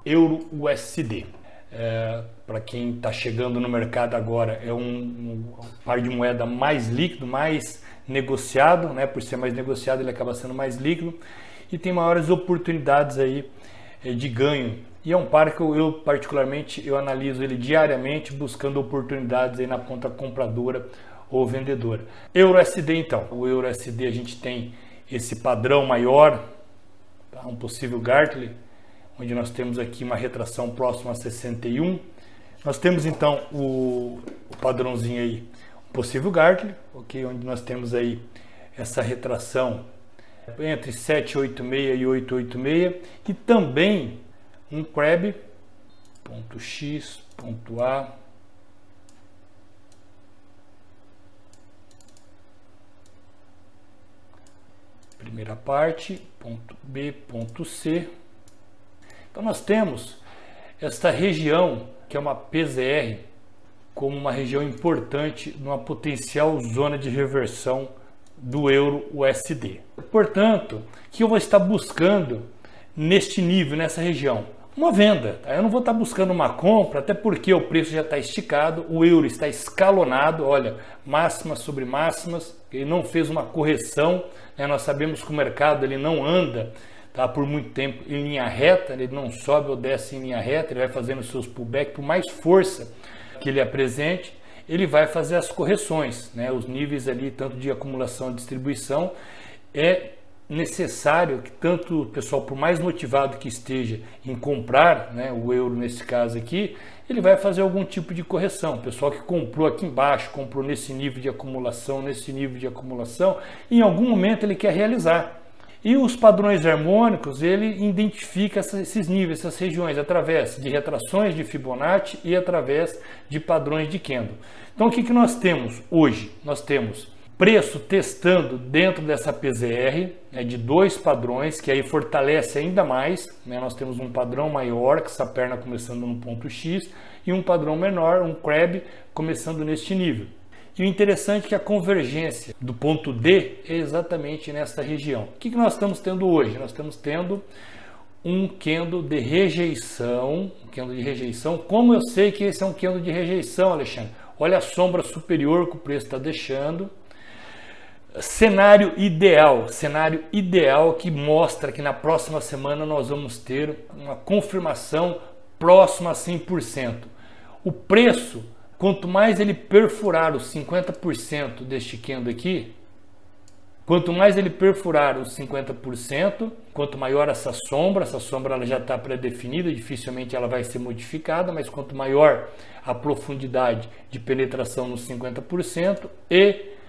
Euro-USD. Para quem está chegando no mercado agora, é um par de moeda mais líquido, mais negociado, né? Por ser mais negociado, ele acaba sendo mais líquido e tem maiores oportunidades aí de ganho. E é um par que eu particularmente analiso ele diariamente, buscando oportunidades aí na ponta compradora ou vendedora. Euro-USD então, o Euro-USD a gente tem esse padrão maior, tá? Um possível Gartley, onde nós temos aqui uma retração próxima a 61. Nós temos então o padrãozinho aí, um possível Gartley, ok? Onde nós temos aí essa retração entre 786 e 886 e também um Crab, ponto X, ponto A, primeira parte, ponto B, ponto C. Então nós temos esta região, que é uma PZR, como uma região importante numa potencial zona de reversão do Euro-USD. Portanto, o que eu vou estar buscando neste nível, nessa região? Uma venda. Tá? Eu não vou estar buscando uma compra, até porque o preço já está esticado, o euro está escalonado, olha, máximas sobre máximas, ele não fez uma correção, né? Nós sabemos que o mercado ele não anda, tá, por muito tempo em linha reta, ele não sobe ou desce em linha reta, ele vai fazendo seus pullback, por mais força que ele apresente, ele vai fazer as correções, né? Os níveis ali, tanto de acumulação e distribuição, é necessário que tanto o pessoal, por mais motivado que esteja em comprar, né, o euro nesse caso aqui, ele vai fazer algum tipo de correção. O pessoal que comprou aqui embaixo, comprou nesse nível de acumulação, em algum momento ele quer realizar. E os padrões harmônicos, ele identifica esses níveis, essas regiões, através de retrações de Fibonacci e através de padrões de candle. Então o que nós temos hoje? Nós temos preço testando dentro dessa PZR, né, de dois padrões, que aí fortalece ainda mais, né? Nós temos um padrão maior, que essa perna começando no ponto X, e um padrão menor, um Crab, começando neste nível. E o interessante é que a convergência do ponto D é exatamente nessa região. O que nós estamos tendo hoje? Nós estamos tendo um candle de rejeição. Como eu sei que esse é um candle de rejeição, Alexandre? Olha a sombra superior que o preço está deixando. Cenário ideal que mostra que na próxima semana nós vamos ter uma confirmação próxima a 100%. O preço, quanto mais ele perfurar os 50% deste candle aqui, quanto maior essa sombra ela já está pré-definida, dificilmente ela vai ser modificada, mas quanto maior a profundidade de penetração nos 50% e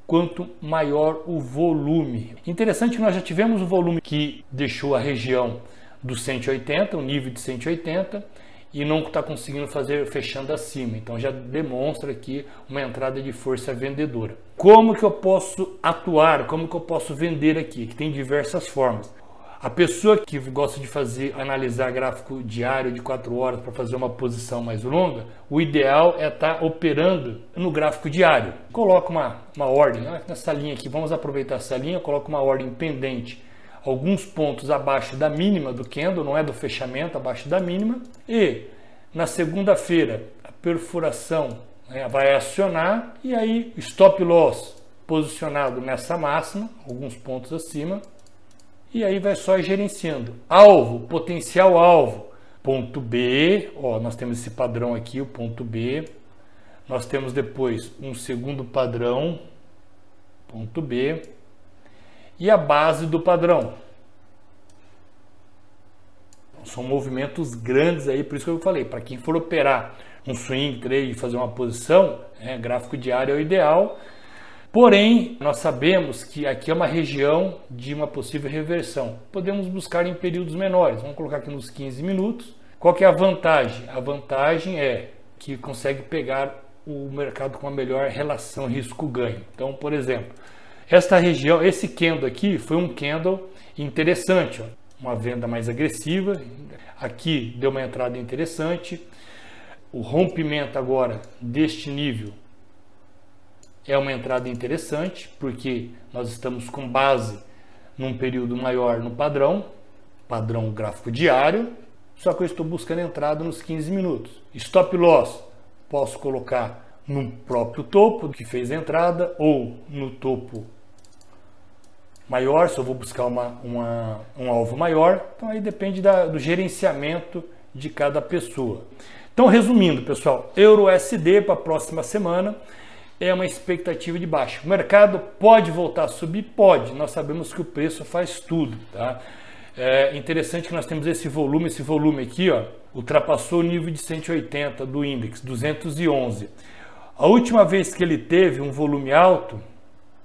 quanto maior o volume. Interessante que nós já tivemos o volume que deixou a região do 180, o nível de 180, e não está conseguindo fazer fechando acima. Então já demonstra aqui uma entrada de força vendedora. Como que eu posso atuar? Como que eu posso vender aqui? Que tem diversas formas. A pessoa que gosta de analisar gráfico diário de 4 horas para fazer uma posição mais longa, o ideal é estar operando no gráfico diário. Coloca uma ordem, nessa linha aqui, vamos aproveitar essa linha, coloca uma ordem pendente, alguns pontos abaixo da mínima do candle, não é do fechamento, abaixo da mínima, e na segunda-feira a perfuração, né, vai acionar, e aí stop loss posicionado nessa máxima, alguns pontos acima, e aí vai só gerenciando. Alvo, potencial alvo, ponto B, ó, nós temos esse padrão aqui, o ponto B. Nós temos depois um segundo padrão, ponto B, e a base do padrão. São movimentos grandes aí, por isso que eu falei, para quem for operar um swing trade, fazer uma posição, gráfico diário é o ideal. Porém, nós sabemos que aqui é uma região de uma possível reversão. Podemos buscar em períodos menores. Vamos colocar aqui nos 15 minutos. Qual que é a vantagem? A vantagem é que consegue pegar o mercado com uma melhor relação risco-ganho. Então, por exemplo, esta região, esse candle aqui foi um candle interessante, ó, uma venda mais agressiva. Aqui deu uma entrada interessante. O rompimento agora deste nível é uma entrada interessante, porque nós estamos com base num período maior no padrão gráfico diário, só que eu estou buscando entrada nos 15 minutos. Stop loss, posso colocar no próprio topo que fez a entrada ou no topo maior, se eu vou buscar um alvo maior. Então aí depende do gerenciamento de cada pessoa. Então, resumindo, pessoal, Euro-USD para a próxima semana é uma expectativa de baixa. O mercado pode voltar a subir? Pode. Nós sabemos que o preço faz tudo, tá? É interessante que nós temos esse volume aqui, ó, ultrapassou o nível de 180 do índice, 211. A última vez que ele teve um volume alto,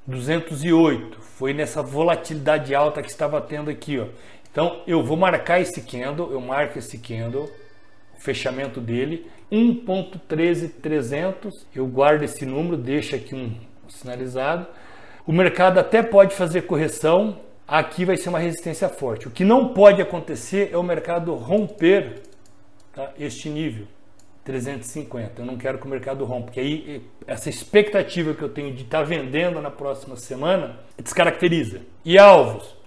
208, foi nessa volatilidade alta que estava tendo aqui, ó. Então, eu vou marcar esse candle, eu marco esse candle, o fechamento dele, 1.13300, eu guardo esse número, deixo aqui um sinalizado. O mercado até pode fazer correção, aqui vai ser uma resistência forte. O que não pode acontecer é o mercado romper, tá, este nível, 350. Eu não quero que o mercado rompa, porque aí essa expectativa que eu tenho de estar vendendo na próxima semana descaracteriza. E alvos?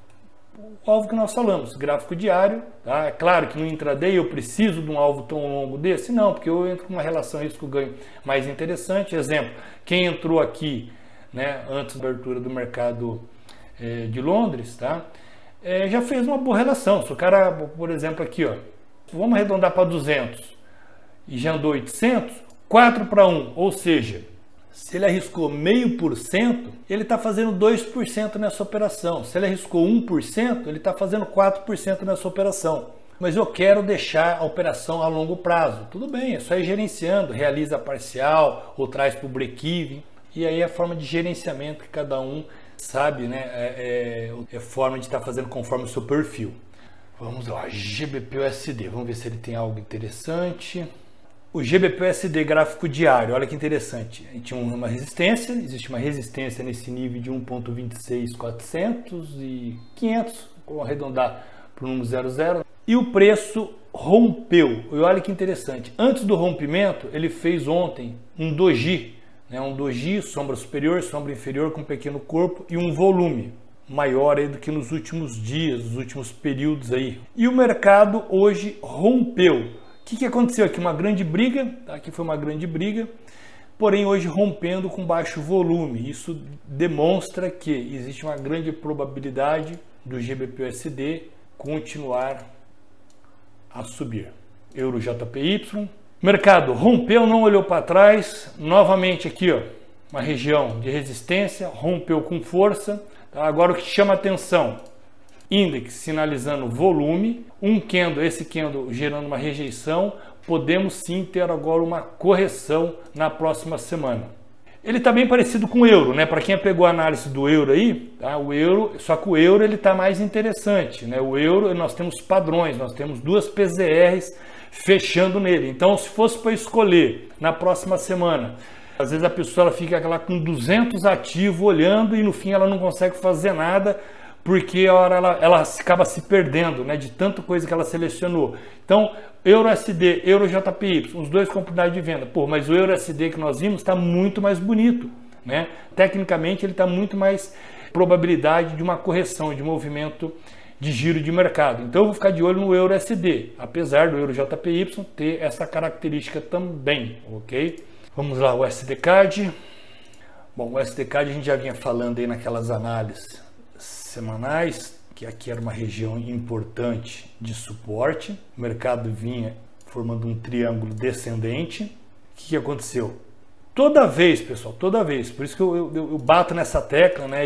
O alvo que nós falamos, gráfico diário, tá? É claro que no intraday eu preciso de um alvo tão longo desse, não, porque eu entro com uma relação risco-ganho mais interessante. Exemplo, quem entrou aqui, né, antes da abertura do mercado de Londres, tá? Já fez uma boa relação. Se o cara, por exemplo, aqui, ó, vamos arredondar para 200 e já andou 800, 4 para 1, ou seja, se ele arriscou 0,5%, ele está fazendo 2% nessa operação. Se ele arriscou 1%, ele está fazendo 4% nessa operação. Mas eu quero deixar a operação a longo prazo. Tudo bem, é só ir gerenciando, realiza parcial ou traz para o break-even. E aí é a forma de gerenciamento que cada um sabe, né? É forma de estar fazendo conforme o seu perfil. Vamos lá, GBP-USD. Vamos ver se ele tem algo interessante. O GBP-USD gráfico diário, olha que interessante. Tinha uma resistência, existe uma resistência nesse nível de 1.26400 e 500, vou arredondar para o número 00. E o preço rompeu. E olha que interessante. Antes do rompimento, ele fez ontem um doji, né? Um doji, sombra superior, sombra inferior com um pequeno corpo e um volume maior aí do que nos últimos dias, nos últimos períodos aí. E o mercado hoje rompeu. O que aconteceu aqui? Uma grande briga, tá? Aqui foi uma grande briga, porém hoje rompendo com baixo volume. Isso demonstra que existe uma grande probabilidade do GBP-USD continuar a subir. Euro-JPY. Mercado rompeu, não olhou para trás. Novamente aqui, ó, uma região de resistência, rompeu com força. Tá? Agora o que chama atenção, índice sinalizando volume, um candle, esse candle gerando uma rejeição, podemos sim ter agora uma correção na próxima semana. Ele está bem parecido com o euro, né? Para quem pegou a análise do euro aí, tá? O euro, só que o euro ele está mais interessante, né? O euro nós temos padrões, nós temos duas PZRs fechando nele. Então, se fosse para escolher na próxima semana, às vezes a pessoa ela fica lá com 200 ativos olhando e no fim ela não consegue fazer nada, porque a hora ela acaba se perdendo, né, de tanta coisa que ela selecionou. Então, Euro-USD, Euro-JPY, os dois com oportunidade de venda. Pô, mas o Euro-USD que nós vimos está muito mais bonito, né? Tecnicamente, ele está muito mais probabilidade de uma correção, de movimento de giro de mercado. Então, eu vou ficar de olho no Euro-USD, apesar do Euro-JPY ter essa característica também, ok? Vamos lá, o USD-CAD. Bom, o USD-CAD a gente já vinha falando aí naquelas análises semanais, que aqui era uma região importante de suporte. O mercado vinha formando um triângulo descendente. O que aconteceu? Toda vez, pessoal, toda vez, por isso que eu bato nessa tecla, né?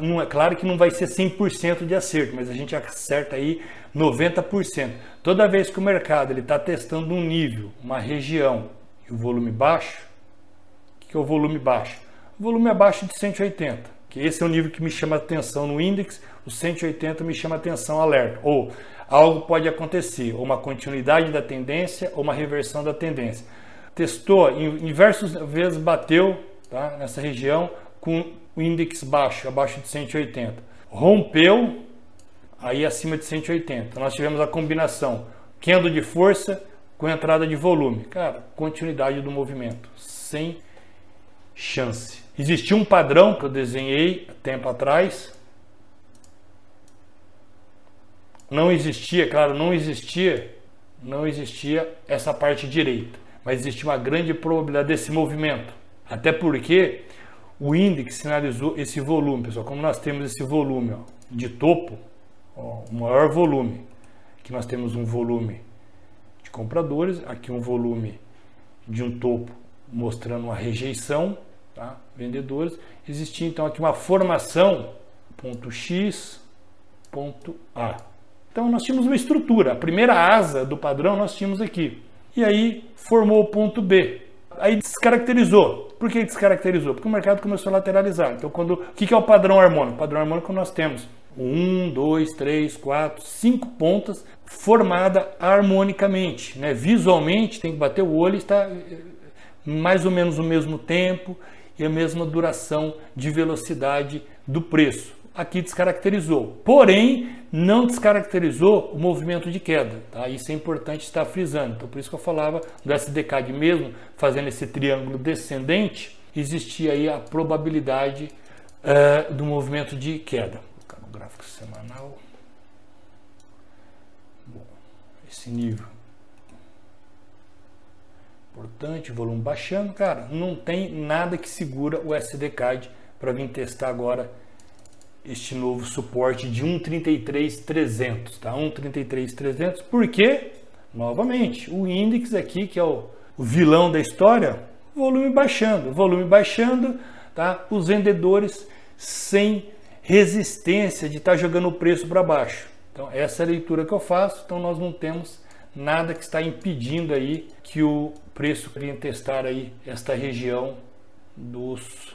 Não, é claro que não vai ser 100% de acerto, mas a gente acerta aí 90%. Toda vez que o mercado está testando um nível, uma região, e o volume baixo, o que é o volume baixo? O volume abaixo de 180. Que esse é o nível que me chama atenção no índice, o 180 me chama atenção alerta, ou algo pode acontecer, ou uma continuidade da tendência, ou uma reversão da tendência. Testou, em diversas vezes bateu, tá, nessa região com o índice baixo, abaixo de 180. Rompeu, aí acima de 180. Nós tivemos a combinação, candle de força com entrada de volume. Cara, continuidade do movimento, sem chance. Existia um padrão que eu desenhei tempo atrás. Não existia, claro, não existia não existia essa parte direita, mas existia uma grande probabilidade desse movimento. Até porque o índice sinalizou esse volume, pessoal. Como nós temos esse volume, ó, de topo, ó, o maior volume, aqui nós temos um volume de compradores, aqui um volume de um topo mostrando uma rejeição, tá? Vendedores. Existia então aqui uma formação, ponto X, ponto A. Então nós tínhamos uma estrutura, a primeira asa do padrão nós tínhamos aqui. E aí formou o ponto B. Aí descaracterizou. Por que descaracterizou? Porque o mercado começou a lateralizar. Então o que é o padrão harmônico? O padrão harmônico nós temos 1, 2, 3, 4, 5 pontas formada harmonicamente, né? Visualmente tem que bater o olho e está mais ou menos o mesmo tempo e a mesma duração de velocidade do preço. Aqui descaracterizou, porém não descaracterizou o movimento de queda, tá? Isso é importante estar frisando. Então por isso que eu falava do SDCAD mesmo fazendo esse triângulo descendente, existia aí a probabilidade do movimento de queda. Vou colocar no gráfico semanal. Bom, esse nível importante, volume baixando, cara, não tem nada que segura o SDCAD para vir testar agora este novo suporte de 1,33,300, tá? 1,33,300, porque, novamente, o índice aqui, que é o vilão da história, volume baixando, tá? Os vendedores sem resistência de estar jogando o preço para baixo. Então, essa é a leitura que eu faço, então nós não temos nada que está impedindo aí que o preço venha testar aí esta região dos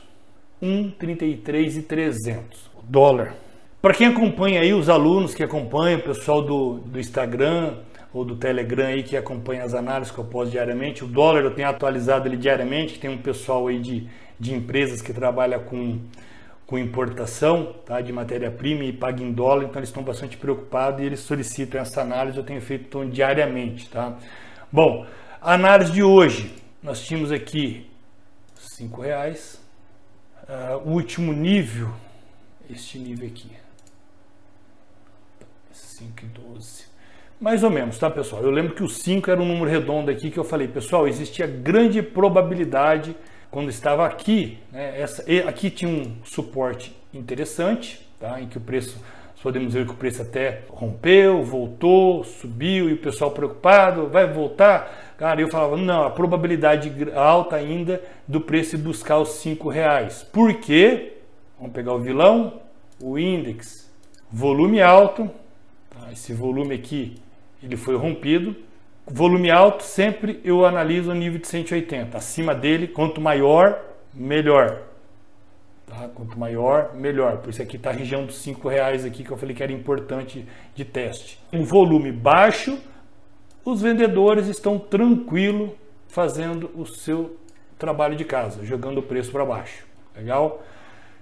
1,33,300. Dólar. Para quem acompanha aí, os alunos que acompanham, o pessoal do Instagram ou do Telegram aí que acompanha as análises que eu posto diariamente, o dólar eu tenho atualizado ele diariamente, tem um pessoal aí de empresas que trabalha com importação, tá, de matéria-prima e paga em dólar, então eles estão bastante preocupados e eles solicitam essa análise, eu tenho feito então, diariamente, tá? Bom, a análise de hoje, nós tínhamos aqui R$5, o último nível, este nível aqui, 5,12, mais ou menos, tá, pessoal? Eu lembro que o 5 era um número redondo aqui que eu falei, pessoal, existia grande probabilidade quando estava aqui, né, aqui tinha um suporte interessante, tá, em que o preço, podemos ver que o preço até rompeu, voltou, subiu e o pessoal preocupado, vai voltar? Cara, eu falava, não, a probabilidade alta ainda do preço ir buscar os R$5. Por quê? Vamos pegar o vilão, o índice, volume alto, tá? Esse volume aqui, ele foi rompido. Volume alto, sempre eu analiso o nível de 180. Acima dele, quanto maior, melhor. Tá? Quanto maior, melhor. Por isso aqui está a região dos R$5 aqui, que eu falei que era importante de teste. Um volume baixo, os vendedores estão tranquilos fazendo o seu trabalho de casa, jogando o preço para baixo. Legal?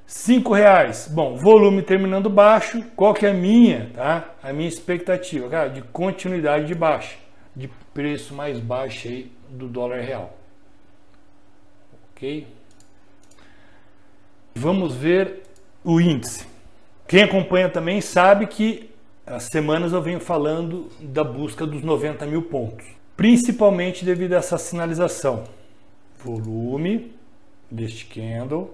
R$5. Bom, volume terminando baixo, qual que é a minha, tá? A minha expectativa, cara, de continuidade de baixa, de preço mais baixo aí do dólar real. Ok? Vamos ver o índice. Quem acompanha também sabe que as semanas eu venho falando da busca dos 90 mil pontos, principalmente devido a essa sinalização. Volume deste candle,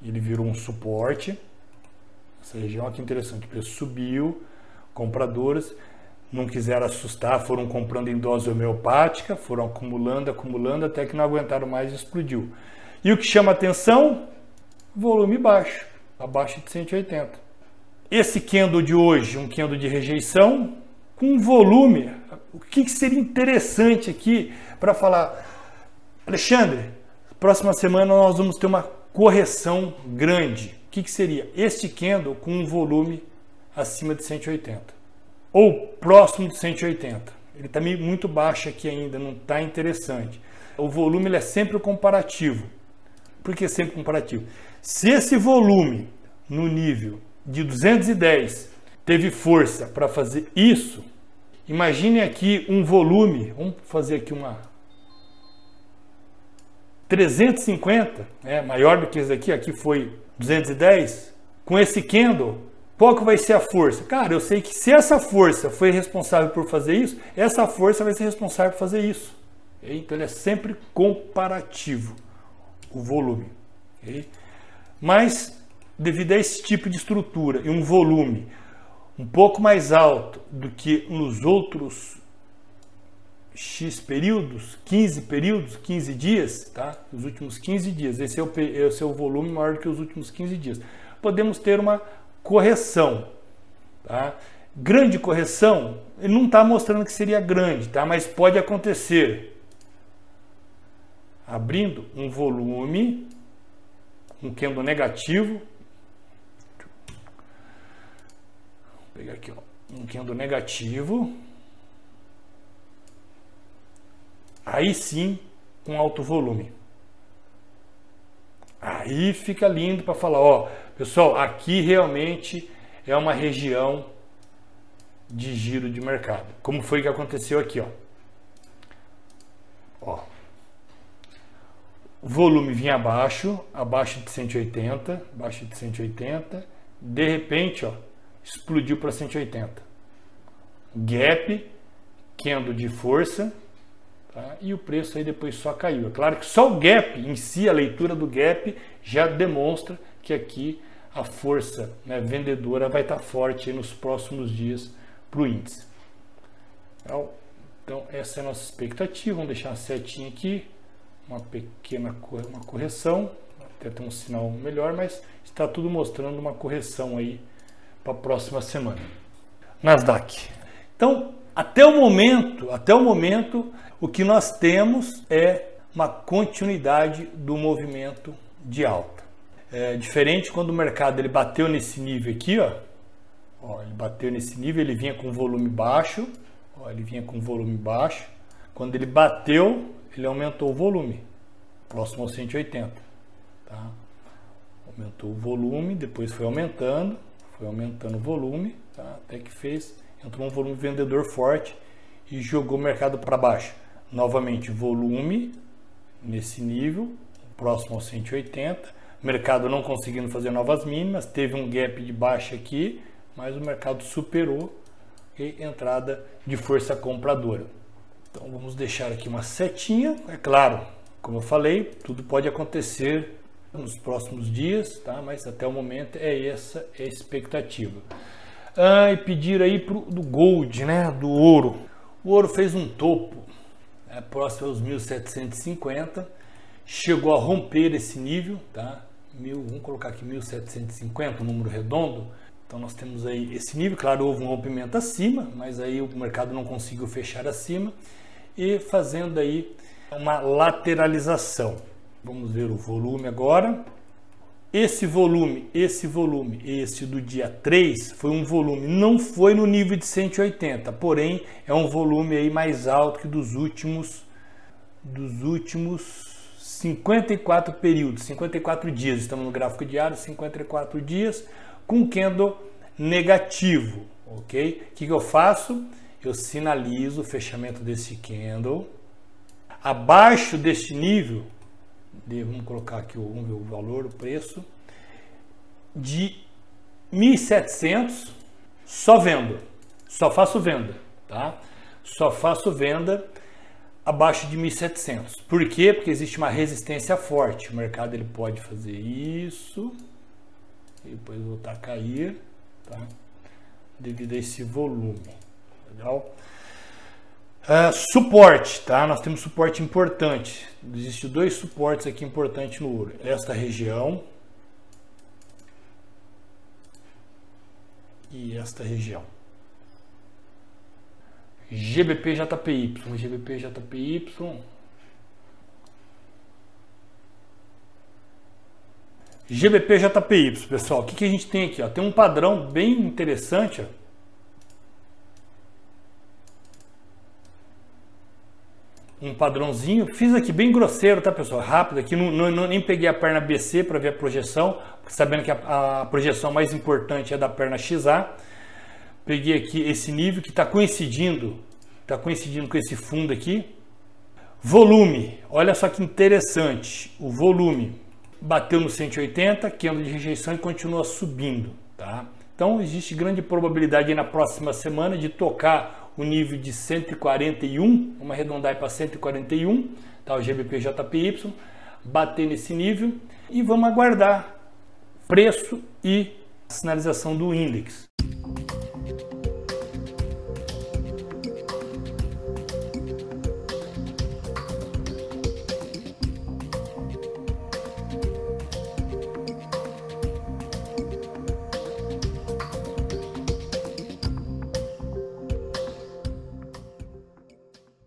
ele virou um suporte, essa região aqui interessante, o preço subiu, compradores não quiseram assustar, foram comprando em dose homeopática, foram acumulando, até que não aguentaram mais e explodiu. E o que chama atenção? Volume baixo, abaixo de 180. Esse candle de hoje, um candle de rejeição, com volume, o que seria interessante aqui para falar? Alexandre, próxima semana nós vamos ter uma correção grande. O que seria? Este candle com um volume acima de 180 ou próximo de 180. Ele está muito baixo aqui ainda, não está interessante. O volume ele é sempre comparativo. Por que sempre comparativo? Se esse volume no nível de 210 teve força para fazer isso, imagine aqui um volume, vamos fazer aqui uma 350, maior do que esse aqui foi 210, com esse candle, Qual que vai ser a força? Cara, eu sei que se essa força foi responsável por fazer isso, essa força vai ser responsável por fazer isso. Okay? Então ele é sempre comparativo, o volume. Okay? Mas, devido a esse tipo de estrutura e um volume um pouco mais alto do que nos outros X períodos, 15 dias, tá? Os últimos 15 dias, esse é o volume maior do que os últimos 15 dias. Podemos ter uma correção, tá? Grande correção, ele não está mostrando que seria grande, tá? Mas pode acontecer. Abrindo um volume, um candle negativo, vou pegar aqui, ó, um candle negativo, aí sim, com alto volume. Aí fica lindo para falar, ó, pessoal, aqui realmente é uma região de giro de mercado. Como foi que aconteceu aqui, ó. Ó. O volume vinha abaixo de 180, de repente, ó, explodiu para 180. Gap, candle de força, tá? E o preço aí depois só caiu. É claro que só o gap em si, a leitura do gap, já demonstra que aqui a força, né, vendedora vai estar forte nos próximos dias para o índice. Então essa é a nossa expectativa. Vamos deixar uma setinha aqui, uma pequena correção, até ter um sinal melhor, mas está tudo mostrando uma correção aí para a próxima semana. Nasdaq. Então, até o momento, o que nós temos é uma continuidade do movimento de alta. É diferente quando o mercado ele bateu nesse nível aqui, ó. Ó, ele bateu nesse nível, ele vinha com volume baixo, ó, Quando ele bateu, ele aumentou o volume, próximo ao 180, tá? Aumentou o volume, depois foi aumentando o volume, tá? Até que entrou um volume vendedor forte e jogou o mercado para baixo. Novamente, volume nesse nível, próximo ao 180, mercado não conseguindo fazer novas mínimas, teve um gap de baixa aqui, mas o mercado superou e entrada de força compradora. Então vamos deixar aqui uma setinha, é claro, como eu falei, tudo pode acontecer nos próximos dias, tá? Mas até o momento é essa a expectativa. E pedir aí do gold, né? Do ouro. O ouro fez um topo, próximo aos 1750, chegou a romper esse nível, tá? Vamos colocar aqui 1750, um número redondo. Então nós temos aí esse nível, claro, houve um rompimento acima, mas aí o mercado não conseguiu fechar acima e fazendo aí uma lateralização. Vamos ver o volume agora. Esse volume, esse do dia 3 foi um volume, não foi no nível de 180, porém é um volume aí mais alto que dos últimos 54 períodos, 54 dias. Estamos no gráfico diário, 54 dias com candle negativo, ok? O que eu faço? Eu sinalizo o fechamento desse candle abaixo deste nível. Vamos colocar aqui, vamos ver o valor, o preço de 1.700, só vendo, só faço venda, tá? Só faço venda abaixo de 1.700. Por quê? Porque existe uma resistência forte. O mercado ele pode fazer isso e depois voltar a cair, tá? Devido a esse volume, legal? Suporte, tá? Nós temos suporte importante. Existem dois suportes aqui importantes no ouro. Esta região e esta região. GBP JPY, GBP JPY. GBP JPY, pessoal. O que a gente tem aqui? Ó? Tem um padrão bem interessante, ó. Um padrãozinho, fiz aqui bem grosseiro, tá, pessoal? Rápido aqui, nem peguei a perna BC para ver a projeção, sabendo que a projeção mais importante é da perna XA. Peguei aqui esse nível que está coincidindo com esse fundo aqui. Volume, olha só que interessante, o volume bateu no 180, candle de rejeição e continua subindo, tá? Então existe grande probabilidade aí na próxima semana de tocar o nível de 141, vamos arredondar para 141, tá? O GBP-JPY, bater nesse nível e vamos aguardar preço e sinalização do índice.